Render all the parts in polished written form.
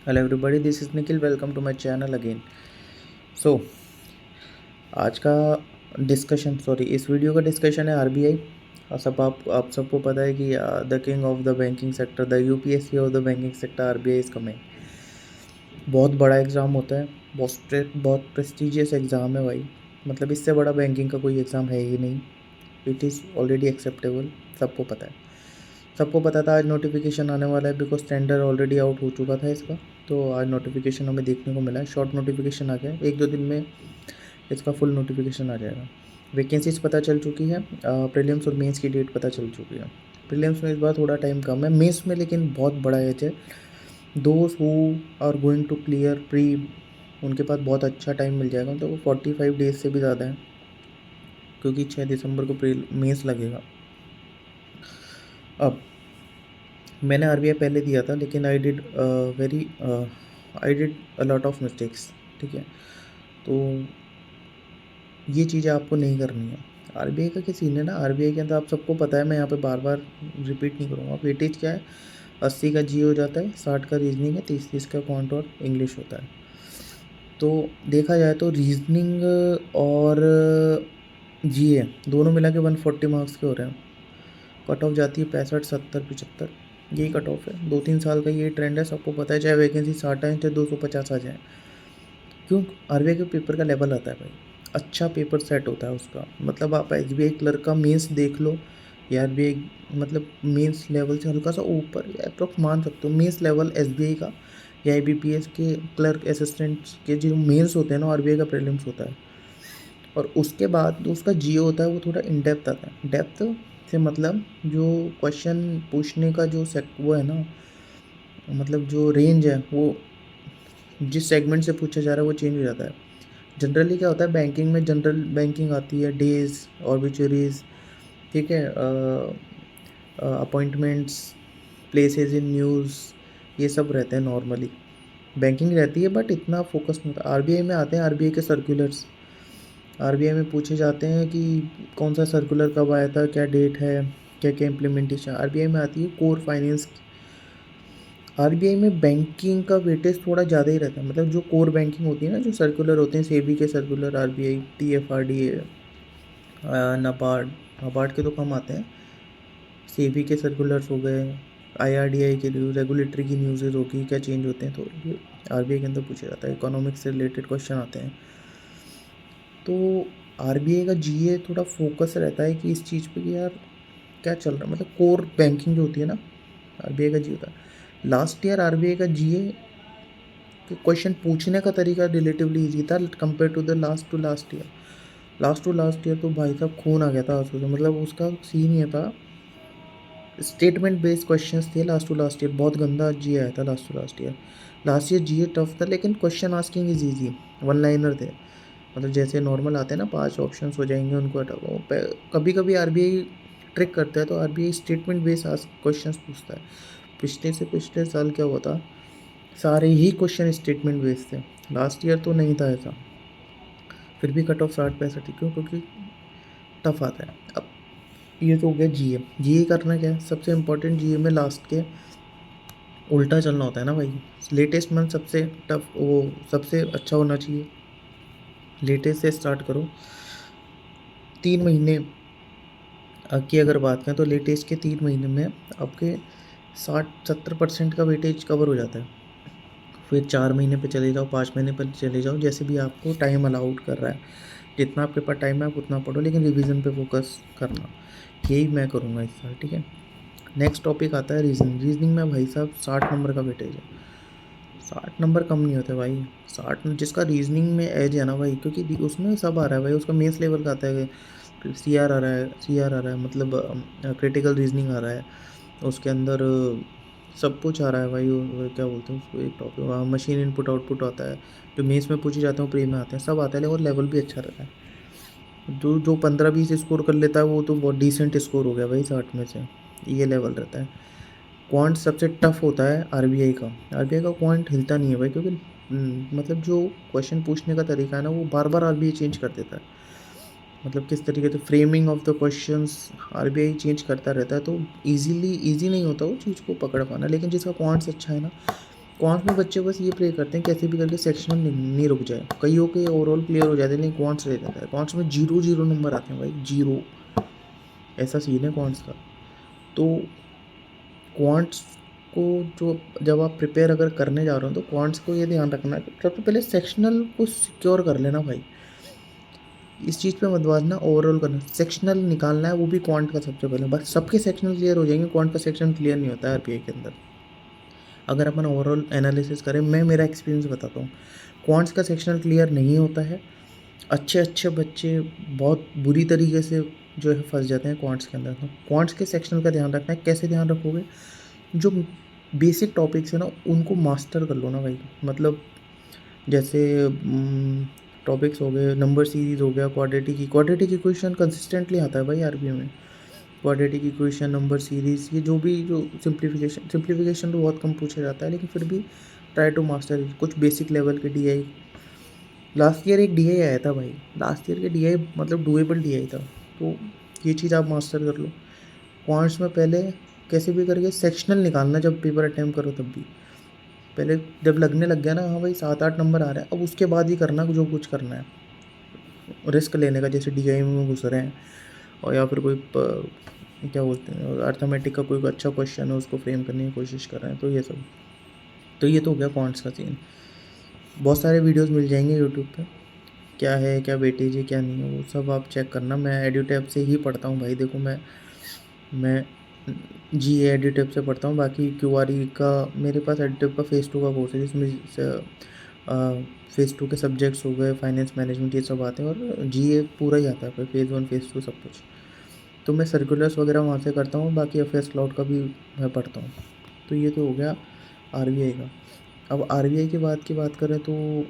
Hello everybody, this is Nikhil. Welcome to my channel again. So आज का इस video का डिस्कशन है आरबीआई। और आप सबको पता है कि the king of the banking sector, the UPSC of the banking sector RBI is coming. बहुत बड़ा एग्ज़ाम होता है, बहुत प्रेस्टिजियस एग्ज़ाम है भाई। मतलब इससे बड़ा बैंकिंग का कोई एग्ज़ाम है ही नहीं। इट इज़ ऑलरेडी एक्सेप्टेबल, सबको पता है। सबको पता था आज नोटिफिकेशन आने वाला है, बिकॉज टेंडर ऑलरेडी आउट हो चुका था इसका। तो आज नोटिफिकेशन हमें देखने को मिला है। शॉर्ट नोटिफिकेशन आ गया, 1-2 दिन में इसका फुल नोटिफिकेशन आ जाएगा। वैकेंसीज पता चल चुकी है, प्रीलिम्स और मेंस की डेट पता चल चुकी है। प्रीलिम्स में इस बार थोड़ा टाइम कम है, मेंस में लेकिन बहुत बड़ा एज है। Those who are going to clear pre, उनके पास बहुत अच्छा टाइम मिल जाएगा। तो वो 45 डेज से भी ज़्यादा है, क्योंकि 6 दिसंबर को प्री मेंस लगेगा। अब मैंने आरबीआई पहले दिया था, लेकिन I did a lot of mistakes. ठीक है, तो ये चीज़ें आपको नहीं करनी है। आरबीआई का क्या सीन है ना, आरबीआई के अंदर आप सबको पता है, मैं यहाँ पे बार बार रिपीट नहीं करूँगा। वेटेज क्या है, 80 का जी हो जाता है, 60 का रीजनिंग है, 30 का क्वांट और इंग्लिश होता है। तो देखा जाए तो रीजनिंग और जीए दोनों मिला के 140 मार्क्स के हो रहे हैं। कट ऑफ जाती है 65, 70, 75, यही कट ऑफ है। 2-3 साल का ये ट्रेंड है, सबको पता है। चाहे वैकेंसी 60 आए चाहे 250 आ जाए, क्यों? आरबीआई के पेपर का लेवल आता है भाई, अच्छा पेपर सेट होता है उसका। मतलब आप एसबीआई क्लर्क का मेंस देख लो, या आरबीआई मतलब मेंस लेवल से हल्का सा ऊपर अप्रोक्स मान सकते हो मेंस लेवल एसबीआई का, या आईबीपीएस के क्लर्क असिस्टेंट्स के जो मेंस होते हैं ना, आरबीआई का प्रीलिम्स होता है। और उसके बाद जो उसका जियो होता है वो थोड़ा इन डेप्थ आता है। डेप्थ से मतलब जो क्वेश्चन पूछने का जो वो है ना, मतलब जो रेंज है, वो जिस सेगमेंट से पूछा जा रहा है वो चेंज हो जाता है। जनरली क्या होता है, बैंकिंग में जनरल बैंकिंग आती है, डेज, ऑर्बिचुरीज, ठीक है, अपॉइंटमेंट्स, प्लेसेस इन न्यूज़, ये सब रहते हैं नॉर्मली। बैंकिंग रहती है बट इतना फोकस नहीं होता। आरबीआई में आते हैं आरबीआई के सर्कुलर्स। आरबीआई में पूछे जाते हैं कि कौन सा सर्कुलर कब आया था, क्या डेट है, क्या क्या इम्प्लीमेंटेशन। आरबीआई में आती है कोर फाइनेंस। आरबीआई में बैंकिंग का वेटेज थोड़ा ज़्यादा ही रहता है। मतलब जो कोर बैंकिंग होती है ना, जो सर्कुलर होते हैं, सेबी के सर्कुलर, आरबीआई, टीएफआरडीए, नाबार्ड, नाबार्ड के तो कम आते हैं। सेबी के सर्कुलर्स हो गए, आईआरडीआई के रेगुलेटरी की न्यूज़ेज होगी, क्या चेंज होते हैं, तो ये आरबीआई के अंदर पूछा जाता है। इकोनॉमिक्स से रिलेटेड क्वेश्चन आते हैं। तो आरबीआई का जीए थोड़ा फोकस रहता है कि इस चीज़ पे कि यार क्या चल रहा है, मतलब कोर बैंकिंग जो होती है ना, आरबीआई का जीए होता है। लास्ट ईयर आरबीआई का जीए के क्वेश्चन पूछने का तरीका रिलेटिवली ईजी था compare to the last year. Last to last year तो भाई साहब खून आ गया था आंसू से। मतलब उसका सीन ये था, स्टेटमेंट बेस्ड क्वेश्चंस थे। लास्ट टू लास्ट ईयर बहुत गंदा जी आया था। लास्ट ईयर जी टफ था, लेकिन question asking is easy, one liner थे। मतलब जैसे नॉर्मल आते हैं ना, 5 ऑप्शंस हो जाएंगे, उनको हटाओ। कभी कभी आरबीआई ट्रिक करता है, तो आरबीआई स्टेटमेंट बेस्ड क्वेश्चंस पूछता है। पिछले से पिछले साल क्या हुआ था, सारे ही क्वेश्चन स्टेटमेंट बेस्ड थे। लास्ट ईयर तो नहीं था ऐसा, फिर भी कट ऑफ 60-65 थी। क्यों? क्योंकि टफ आता है। अब ये तो हो गया जीए। जीए करना क्या है, सबसे इम्पोर्टेंट जीए में लास्ट के उल्टा चलना होता है ना भाई। लेटेस्ट मंथ सबसे टफ, वो सबसे अच्छा होना चाहिए। लेटेस्ट से स्टार्ट करो। 3 महीने की अगर बात करें, तो लेटेस्ट के 3 महीने में आपके 60-70% का वेटेज कवर हो जाता है। फिर 4 महीने पे चले जाओ, 5 महीने पर चले जाओ, जैसे भी आपको टाइम अलाउड कर रहा है। जितना आपके पास टाइम है आप उतना पढ़ो, लेकिन रिवीजन पे फोकस करना। यही मैं करूँगा इस साल, ठीक है। नेक्स्ट टॉपिक आता है रीजनिंग। रीजनिंग में भाई साहब 60 नंबर का वेटेज है। 60 नंबर कम नहीं होते भाई। 60 जिसका रीजनिंग में एज है ना भाई, क्योंकि उसमें सब आ रहा है भाई। उसका मेंस लेवल का आता है, सी आर आ रहा है, मतलब क्रिटिकल रीजनिंग आ रहा है। उसके अंदर सब कुछ आ रहा है भाई। क्या बोलते हैं उसको, एक टॉपिक मशीन इनपुट आउटपुट आता है, जो मेंस में पूछे जाते हैं, प्री में आते हैं, सब आता है। और लेवल भी अच्छा रहता है। जो जो 15-20 स्कोर कर लेता है वो तो बहुत डिसेंट स्कोर हो गया भाई 60 में से। ये लेवल रहता है। क्वांट सबसे टफ होता है आरबीआई का। आरबीआई का क्वांट हिलता नहीं है भाई, क्योंकि मतलब जो क्वेश्चन पूछने का तरीका है ना, वो बार बार आरबीआई चेंज कर देता है। मतलब किस तरीके से framing of the questions RBI change करता रहता है। तो इजीली इजी नहीं होता वो चीज़ को पकड़ पाना। लेकिन जिसका क्वांट्स अच्छा है ना, क्वांट्स में बच्चे बस ये प्रे करते हैं कैसे भी करके सेक्शनल नहीं रुक जाए। कईयों के ओवरऑल क्लियर हो जाते हैं, लेकिन क्वांट्स रह जाता है। क्वांट्स में 0 नंबर आते हैं भाई, 0। ऐसा सीन है क्वांट्स का। तो क्वांट्स को जो जब आप प्रिपेयर अगर करने जा रहे हो तो क्वांट्स को ये ध्यान रखना है कि सबसे पहले सेक्शनल को सिक्योर कर लेना भाई। इस चीज़ पे मत बाजना, ओवरऑल करना। सेक्शनल निकालना है, वो भी क्वांट का सबसे पहले। बस सबके सेक्शनल क्लियर हो जाएंगे, क्वांट का सेक्शन क्लियर नहीं होता है आरपीआई के अंदर। अगर अपन ओवरऑल एनालिसिस करें, मैं मेरा एक्सपीरियंस बताता हूँ, क्वांट्स का सेक्शनल क्लियर नहीं होता है। अच्छे अच्छे बच्चे बहुत बुरी तरीके से जो है फंस जाते हैं क्वांट्स के अंदर। तो क्वांट्स के सेक्शनल का ध्यान रखना है। कैसे ध्यान रखोगे? जो बेसिक टॉपिक्स है ना, उनको मास्टर कर लो ना भाई। मतलब जैसे टॉपिक्स हो गए, नंबर सीरीज हो गया, क्वाड्रेटिक इक्वेशन कंसिस्टेंटली आता है भाई आरबीआई में। क्वाड्रेटिक इक्वेशन, नंबर सीरीज, ये जो सिंप्लीफिकेशन तो बहुत कम पूछा जाता है, लेकिन फिर भी ट्राई टू मास्टर कुछ बेसिक लेवल के डीआई। लास्ट ईयर एक डीआई आया था भाई, लास्ट ईयर के डीआई मतलब डुएबल डीआई था। तो ये चीज़ आप मास्टर कर लो। क्वांट्स में पहले कैसे भी करके सेक्शनल निकालना, जब पेपर अटैम्प्ट करो तब भी। पहले जब लगने लग गया ना, हाँ भाई 7-8 नंबर आ रहा है, अब उसके बाद ही करना जो कुछ करना है। रिस्क लेने का, जैसे डीआई में घुस रहे हैं और या फिर कोई क्या बोलते हैं अर्थमेटिक का कोई अच्छा क्वेश्चन है, उसको फ्रेम करने की कोशिश कर रहे हैं। तो ये सब, तो ये तो हो गया क्वांट्स का सीन। बहुत सारे वीडियोस मिल जाएंगे यूट्यूब पे, क्या है, क्या वेटेज है, क्या नहीं है, वो सब आप चेक करना। मैं एड्यूटैब से ही पढ़ता हूँ भाई। देखो मैं जी एड्यूटैब से पढ़ता हूँ। बाकी क्यूआरई का मेरे पास एड्यूटैब का फेज़ 2 का कोर्स है, जिसमें फेज़ 2 के सब्जेक्ट्स हो गए, फाइनेंस मैनेजमेंट, ये सब आते हैं। और जीए पूरा ही आता है, फेज़ 1 फेज़ 2 सब कुछ। तो मैं सर्कुलर्स वगैरह वहाँ से करता हूँ। बाकी अफेयर्स क्लाउड का भी मैं पढ़ता हूँ। तो ये तो हो गया आरबीआई का। अब आरबीआई के बाद की बात करें तो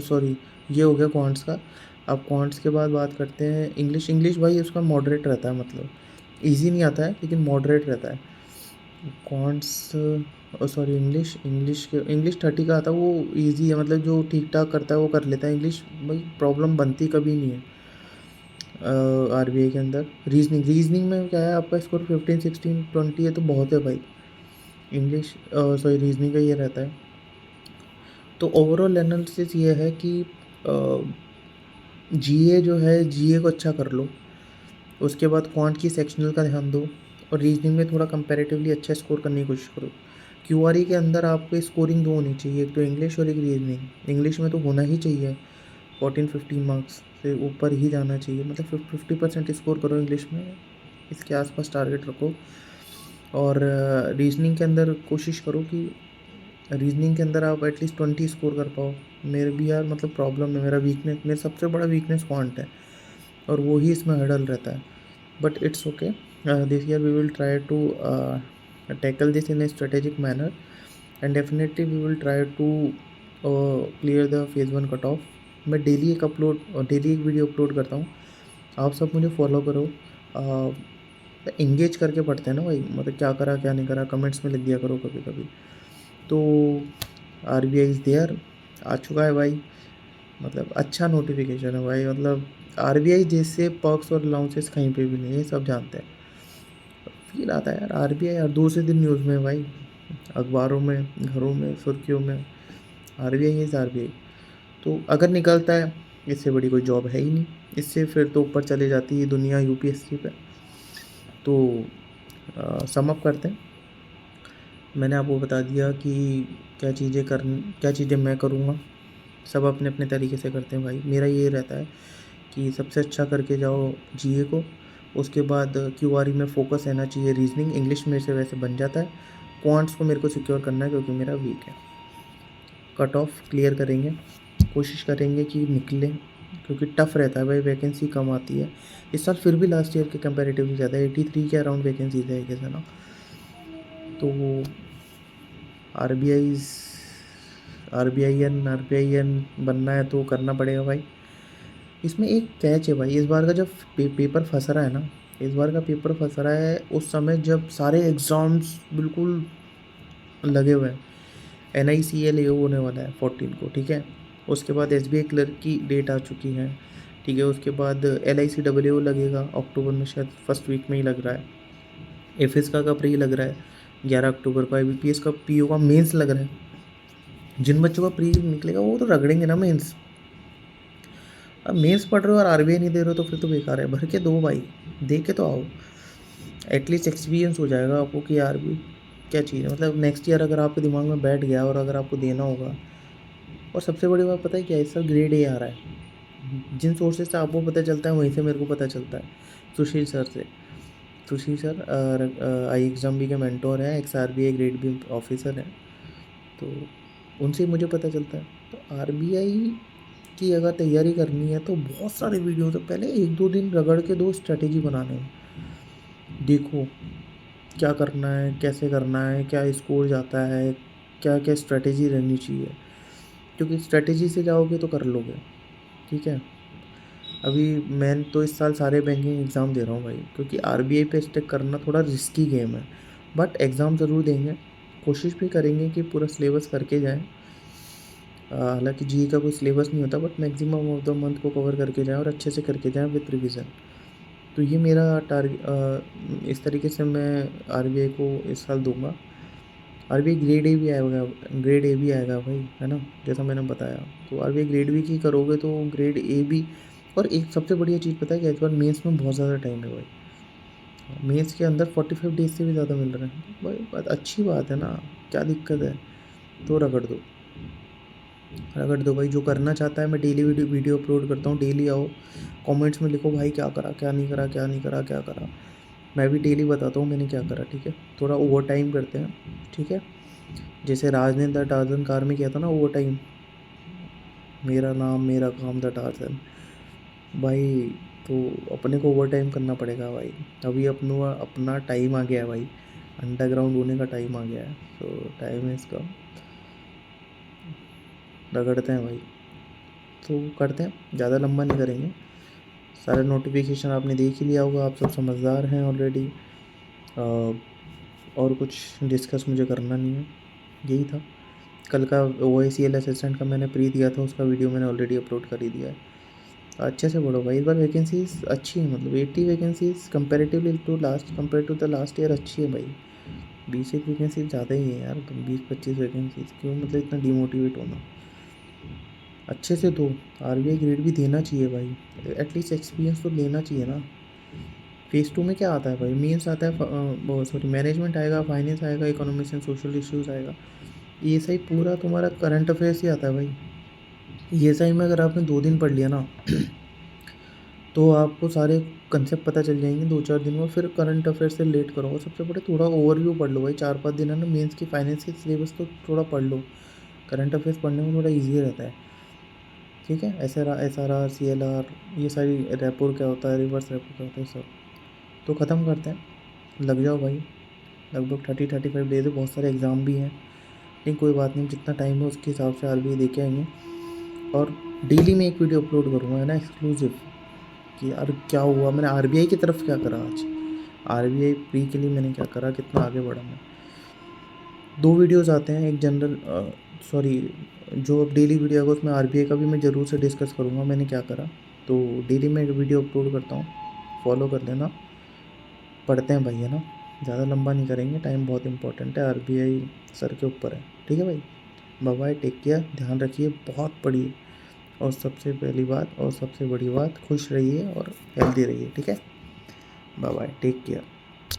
सॉरी, ये हो गया क्वांट्स का। अब क्वांट्स के बाद बात करते हैं इंग्लिश भाई उसका मॉडरेट रहता है, मतलब इजी नहीं आता है, लेकिन मॉडरेट रहता है। क्वांट्स सॉरी इंग्लिश 30 का आता है, वो इजी है, मतलब जो ठीक ठाक करता है वो कर लेता है। इंग्लिश भाई प्रॉब्लम बनती कभी नहीं है आरबीआई के अंदर। रीजनिंग में क्या है, आपका स्कोर 15, 16, 20 है तो बहुत है भाई। रीजनिंग का ये रहता है। तो ओवरऑल एनालिसिस ये है कि जीए जो है, जीए को अच्छा कर लो। उसके बाद क्वांट की सेक्शनल का ध्यान दो, और रीजनिंग में थोड़ा कंपैरेटिवली अच्छा स्कोर करने की कोशिश करो। क्यूआरई के अंदर आपको स्कोरिंग 2 होनी चाहिए, एक तो इंग्लिश और एक रीजनिंग। इंग्लिश में तो होना ही चाहिए 14-15 मार्क्स से ऊपर ही जाना चाहिए, मतलब 50% स्कोर करो इंग्लिश में, इसके आसपास टारगेट रखो। और रीजनिंग के अंदर कोशिश करो कि रीजनिंग के अंदर आप एटलीस्ट 20 स्कोर कर पाओ। मेरे भी यार मतलब प्रॉब्लम है, मेरा सबसे बड़ा वीकनेस क्वांट है, और वो ही इसमें हर्डल रहता है। But it's okay, this year we will try to tackle this in a strategic manner, and definitely we will try to clear the phase 1 cut off. मैं डेली एक वीडियो अपलोड करता हूँ। आप सब मुझे फॉलो करो। इंगेज करके पढ़ते हैं ना भाई, मतलब क्या करा क्या नहीं करा कमेंट्स में लिख दिया करो कभी कभी। तो आरबीआई इज़ देयर, आ चुका है भाई। मतलब अच्छा नोटिफिकेशन है भाई। मतलब आरबीआई जैसे पर्क्स और अलाउंसेस कहीं पे भी नहीं है, सब जानते हैं। फील आता है यार, आरबीआई यार दूसरे दिन न्यूज़ में भाई, अखबारों में, घरों में, सुर्खियों में, आरबीआई इज़ आरबीआई। तो अगर निकलता है, इससे बड़ी कोई जॉब है ही नहीं। इससे फिर तो ऊपर चले जाती है दुनिया यूपीएससी पे। तो सम अप करते हैं। मैंने आपको बता दिया कि क्या चीज़ें मैं करूँगा। सब अपने अपने तरीके से करते हैं भाई। मेरा ये रहता है कि सबसे अच्छा करके जाओ जीए को, उसके बाद क्यूआरई में फोकस रहना चाहिए रीजनिंग। इंग्लिश मेरे से वैसे बन जाता है, क्वांट्स को मेरे को सिक्योर करना है क्योंकि मेरा वीक है। कट ऑफ क्लियर करेंगे, कोशिश करेंगे कि निकले, क्योंकि टफ़ रहता है भाई, वैकेंसी कम आती है इस साल। फिर भी लास्ट ईयर के कंपैरेटिवली ज़्यादा 83 के अराउंड वैकेंसीज है कैसे ना। तो आरबीआईएन बनना है तो करना पड़ेगा भाई। इसमें एक कैच है भाई, इस बार का जब पेपर फंस रहा है ना, इस बार का पेपर फंस रहा है उस समय जब सारे एग्ज़ाम्स बिल्कुल लगे हुए हैं। NICLA होने वाला है 14 को, ठीक है। उसके बाद SBI क्लर्क की डेट आ चुकी है, ठीक है। उसके बाद LICAA लगेगा अक्टूबर में, शायद फर्स्ट वीक में ही लग रहा है। एफिस का अप्रैल लग रहा है, 11 अक्टूबर को IBPS का PO का मेंस लग रहा है। जिन बच्चों का प्री निकलेगा वो तो रगड़ेंगे ना मेंस। अब मेंस पढ़ रहे हो और RBI नहीं दे रहे हो तो फिर तो बेकार है। भर के दो भाई, दे के तो आओ, एटलीस्ट एक्सपीरियंस हो जाएगा आपको कि यार भी क्या चीज़ है। मतलब नेक्स्ट ईयर अगर आपके दिमाग में बैठ गया और अगर आपको देना होगा। और सबसे बड़ी बात पता है क्या है, इस साल ग्रेड A आ रहा है। जिन सोर्सेज से आपको पता चलता है वहीं से मेरे को पता चलता है, सुशील सर से। सुशील सर IExam के मेंटोर हैं, XRBI ग्रेड B ऑफिसर हैं, तो उनसे मुझे पता चलता है। तो RBI की अगर तैयारी करनी है तो बहुत सारे वीडियो तो पहले 1-2 दिन रगड़ के दो, स्ट्रैटेजी बनाने हैं। देखो क्या करना है, कैसे करना है, क्या स्कोर जाता है, क्या क्या स्ट्रैटेजी रहनी चाहिए, क्योंकि स्ट्रैटेजी से जाओगे तो कर लोगे। ठीक है। अभी मैं तो इस साल सारे बैंकिंग एग्ज़ाम दे रहा हूँ भाई, क्योंकि RBI पे स्टिक करना थोड़ा रिस्की गेम है। बट एग्ज़ाम ज़रूर देंगे, कोशिश भी करेंगे कि पूरा सिलेबस करके जाएँ। हालांकि GE का कोई सिलेबस नहीं होता, but maximum of the month को कवर करके जाएँ और अच्छे से करके जाएँ विथ रिविज़न। तो ये मेरा टारगेट, इस तरीके से मैं RBI को इस साल दूंगा। RBI ग्रेड A भी आएगा, ग्रेड A भी आएगा भाई, है ना, जैसा मैंने बताया। तो RBI ग्रेड B की करोगे तो ग्रेड A भी। और एक सबसे बढ़िया चीज़ पता है क्या, इस बार मेंस में बहुत ज़्यादा टाइम है भाई। मेंस के अंदर 45 डेज से भी ज़्यादा मिल रहे हैं भाई, बात अच्छी बात है ना, क्या दिक्कत है। तो रगड़ दो भाई। जो करना चाहता है, मैं डेली वीडियो अपलोड करता हूँ, डेली आओ कमेंट्स में लिखो भाई क्या करा, क्या नहीं करा, क्या नहीं करा, क्या करा। मैं भी डेली बताता हूँ मैंने क्या करा। ठीक है, थोड़ा ओवर टाइम करते हैं। ठीक है, जैसे राज ने द टार्जन कार में किया था ना ओवर टाइम, मेरा नाम मेरा काम द टार्जन भाई। तो अपने को ओवर टाइम करना पड़ेगा भाई। अभी अपना टाइम आ गया है भाई, अंडरग्राउंड होने का टाइम आ गया है। तो टाइम है इसका, रगड़ते हैं भाई। तो करते हैं, ज़्यादा लंबा नहीं करेंगे। सारे नोटिफिकेशन आपने देख ही लिया होगा, आप सब समझदार हैं ऑलरेडी। और कुछ डिस्कस मुझे करना नहीं है, यही था। कल का OICL असिस्टेंट का मैंने प्री दिया था, उसका वीडियो मैंने ऑलरेडी अपलोड कर ही दिया है। अच्छे से पढ़ो भाई, इस बार वैकेंसीज अच्छी है, मतलब 80 vacancies comparatively to last, compare to the last year अच्छी है भाई। 20 एक वैकेंसी ज़्यादा ही है यार, 20-25 वैकेंसीज क्यों, मतलब इतना डिमोटिवेट होना। अच्छे से दो, RBI ग्रेड भी देना चाहिए भाई, एटलीस्ट एक्सपीरियंस तो लेना चाहिए ना। फेज़ 2 में क्या आता है भाई, मीन्स आता है, सॉरी मैनेजमेंट आएगा, फाइनेंस आएगा, इकोनॉमिक्स एंड सोशल इश्यूज़ आएगा। ESI पूरा तुम्हारा करंट अफेयर्स ही आता है भाई। ESI में अगर आपने 2 दिन पढ़ लिया ना तो आपको सारे कंसेप्ट पता चल जाएंगे 2-4 दिन में। फिर करंट अफेयर से रिलेट करो, और सबसे बड़े थोड़ा ओवरव्यू पढ़ लो भाई। 4-5 दिन है ना, मेंस की फाइनेंस की सिलेबस तो थोड़ा पढ़ लो। करंट अफेयर्स पढ़ने में थोड़ा ईजी रहता है। ठीक है, SRR CLR, ये सारी रेपो क्या होता है, रिवर्स रेपो क्या होता है, सब तो ख़त्म करते हैं। लग जाओ भाई, लगभग 30-35 डेज है, बहुत सारे एग्ज़ाम भी हैं। नहीं कोई बात नहीं, जितना टाइम है उसके हिसाब से RBI दे के आएंगे। और डेली मैं एक वीडियो अपलोड करूँगा, है ना, एक्सक्लूसिव, कि यार क्या हुआ, मैंने RBI की तरफ क्या करा आज, RBI प्री के लिए मैंने क्या करा, कितना आगे बढ़ा मैं। 2 वीडियोज़ आते हैं, एक जनरल, सॉरी, जो अब डेली वीडियो आएगा उसमें RBI का भी मैं ज़रूर से डिस्कस करूँगा मैंने क्या करा। तो डेली मैं एक वीडियो अपलोड करता हूँ, फॉलो कर लेना। पढ़ते हैं भाई, है ना, ज़्यादा लंबा नहीं करेंगे, टाइम बहुत इंपॉर्टेंट है, RBI सर के ऊपर है। ठीक है भाई, बाय बाय, टेक केयर, ध्यान रखिए, बहुत पढ़िए। और सबसे पहली बात और सबसे बड़ी बात, खुश रहिए और हेल्दी रहिए। ठीक है, बाय बाय, टेक केयर।